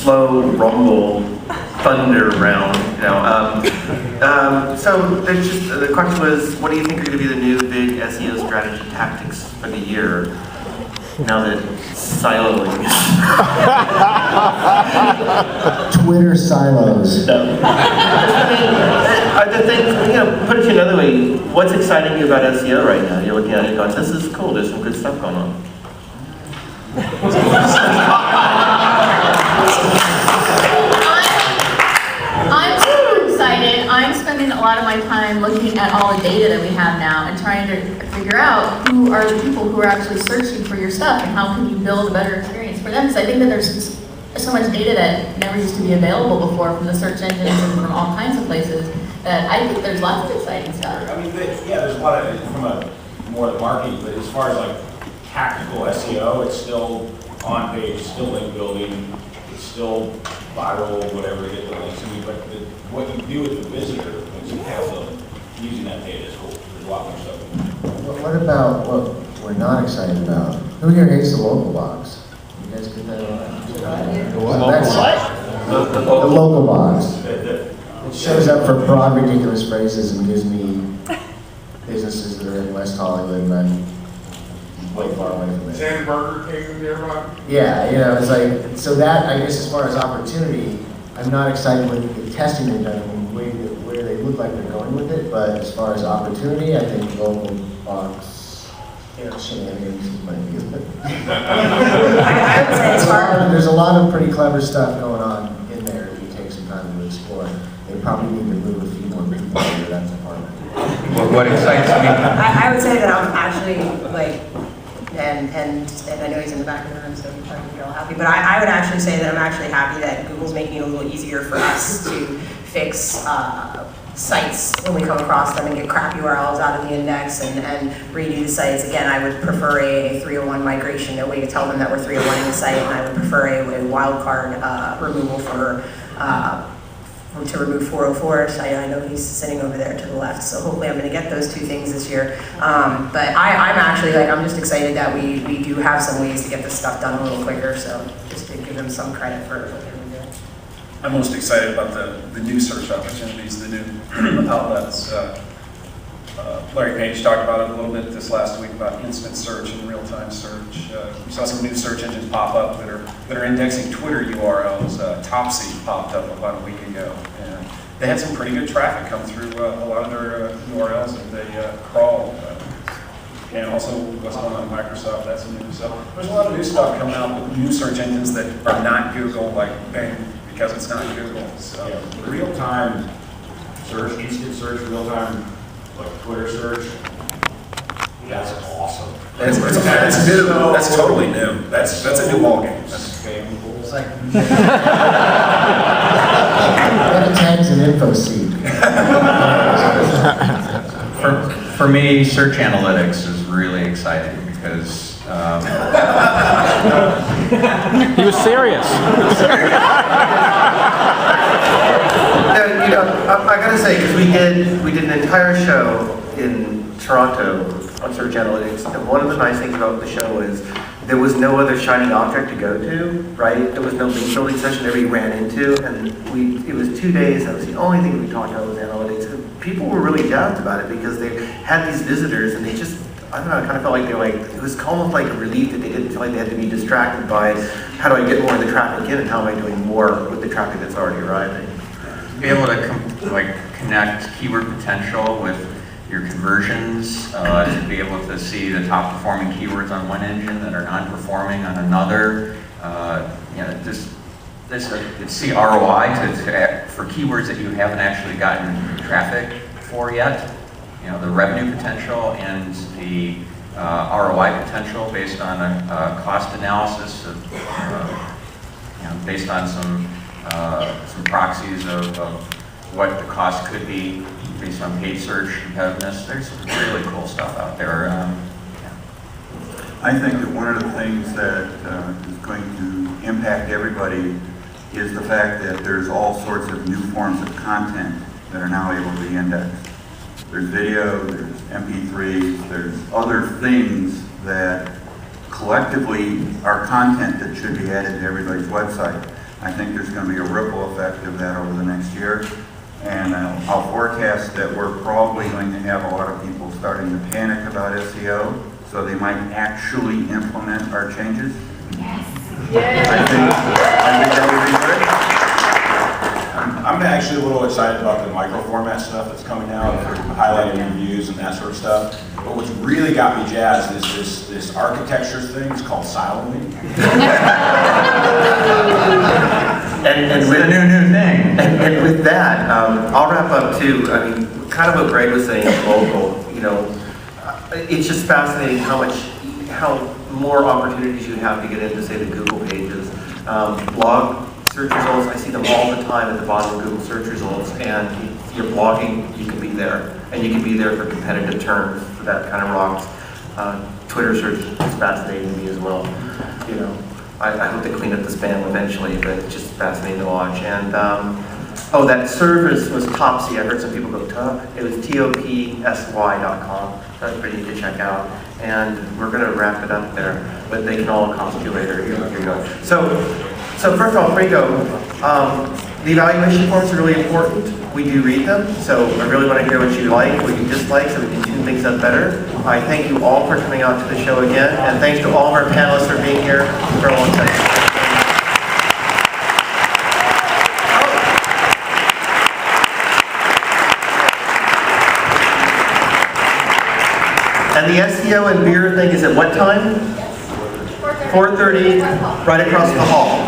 slow rumble thunder round. So there's just, the question was, what do you think are going to be the new big SEO strategy tactics for the year? Now that siloing. Twitter silos. No. The thing, put it another way, what's exciting you about SEO right now? You're looking at it and going, this is cool, there's some good stuff going on. I'm super excited. I'm spending a lot of my time looking at all the data that we have now and trying to figure out who are the people who are actually searching for your stuff and how can you build a better experience for them. Because I think that there's so much data that never used to be available before from the search engines and from all kinds of places that I think there's lots of exciting stuff. I mean, there's a lot of, from a more of the marketing, but as far as like tactical SEO, it's still on page, still link building, it's still viral, whatever, get the links. I mean, but what you do with the visitor, once you have them, using that data is cool. There's a lot more stuff. What about what we're not excited about? Who here hates the local box? You guys get that? The local box. It shows up for broad, ridiculous phrases and gives me businesses that are in West Hollywood, and I'm way far away from it. Sand Burger King nearby? Yeah, it's like, so that, I guess as far as opportunity, I'm not excited with the testing they've done and where they look like they're going with it, but as far as opportunity, I think local box, shenanigans might be good. I would say as far There's a lot of pretty clever stuff going on in there if you take some time to explore. They probably need to move a few more people into that department. What excites me? I would say that I'm actually like, and I know he's in the back of the room, so he's probably gonna be real happy. But I would actually say that I'm actually happy that Google's making it a little easier for us to fix sites when we come across them and get crap URLs out of the index and redo the sites. Again, I would prefer a 301 migration, a way to tell them that we're 301ing the site, and I would prefer a wildcard removal for to remove 404s. I know he's sitting over there to the left, so hopefully I'm going to get those two things this year. But I'm actually I'm just excited that we do have some ways to get this stuff done a little quicker. So just to give them some credit for what they're doing. I'm most excited about the new search opportunities, the new outlets. Larry Page talked about it a little bit this last week about instant search and real-time search. We saw some new search engines pop up that are indexing Twitter URLs. Topsy popped up about a week ago, and they had some pretty good traffic come through a lot of their URLs that they crawled. And also what's going on in Microsoft, that's new. So there's a lot of new stuff coming out with new search engines that are not Google, like Bing, because it's not Google. So Yeah, real-time search, instant search, real-time like Twitter search, that's awesome. That's new. That's totally new. That's a new ballgame. It's like meta tags and info seed. For me, search analytics is really exciting because he was serious. I gotta say, because we did an entire show in Toronto on search analytics, and one of the nice things about the show is there was no other shining object to go to, right? There was no link building session that we ran into, and it was 2 days, that was the only thing we talked about was analytics. And people were really jazzed about it because they had these visitors, and they just, I don't know, I kind of felt like they were like, it was almost like a relief that they didn't feel like they had to be distracted by how do I get more of the traffic in and how am I doing more with the traffic that's already arriving. be able to connect keyword potential with your conversions, to be able to see the top performing keywords on one engine that are non-performing on another. To see ROI for keywords that you haven't actually gotten traffic for yet. The revenue potential and the ROI potential based on a cost analysis of, based on some proxies of what the cost could be based on paid search competitiveness. There's some really cool stuff out there. I think that one of the things that is going to impact everybody is the fact that there's all sorts of new forms of content that are now able to be indexed. There's video, there's MP3s, there's other things that collectively are content that should be added to everybody's website. I think there's going to be a ripple effect of that over the next year. And I'll forecast that we're probably going to have a lot of people starting to panic about SEO, so they might actually implement our changes. Yes. I think that would be good. I'm actually a little excited about the micro format stuff that's coming out, highlighting reviews and that sort of stuff. But what's really got me jazzed is this architecture thing. It's called Silently. And with It's a new thing. And with that, I'll wrap up too. I mean, kind of what Greg was saying, local, you know, it's just fascinating how more opportunities you have to get into, say, the Google pages. Blog search results, I see them all the time at the bottom of Google search results, and if you're blogging, you can be there. And you can be there for competitive terms, for that kind of rocks. Twitter search is fascinating to me as well. You know, I hope they clean up the spam eventually, but it's just fascinating to watch. And oh, that service was Topsy. I heard some people go top. It was topsy.com. That's pretty neat to check out. And we're going to wrap it up there, but they can all cost you later. Here you go. So first of all, before you go, the evaluation forms are really important. We do read them, so I really want to hear what you like, what you dislike, so we can tune things up better. I thank you all for coming out to the show again, and thanks to all of our panelists for being here for a long time. And the SEO and beer thing is at what time? 4:30, right across the hall.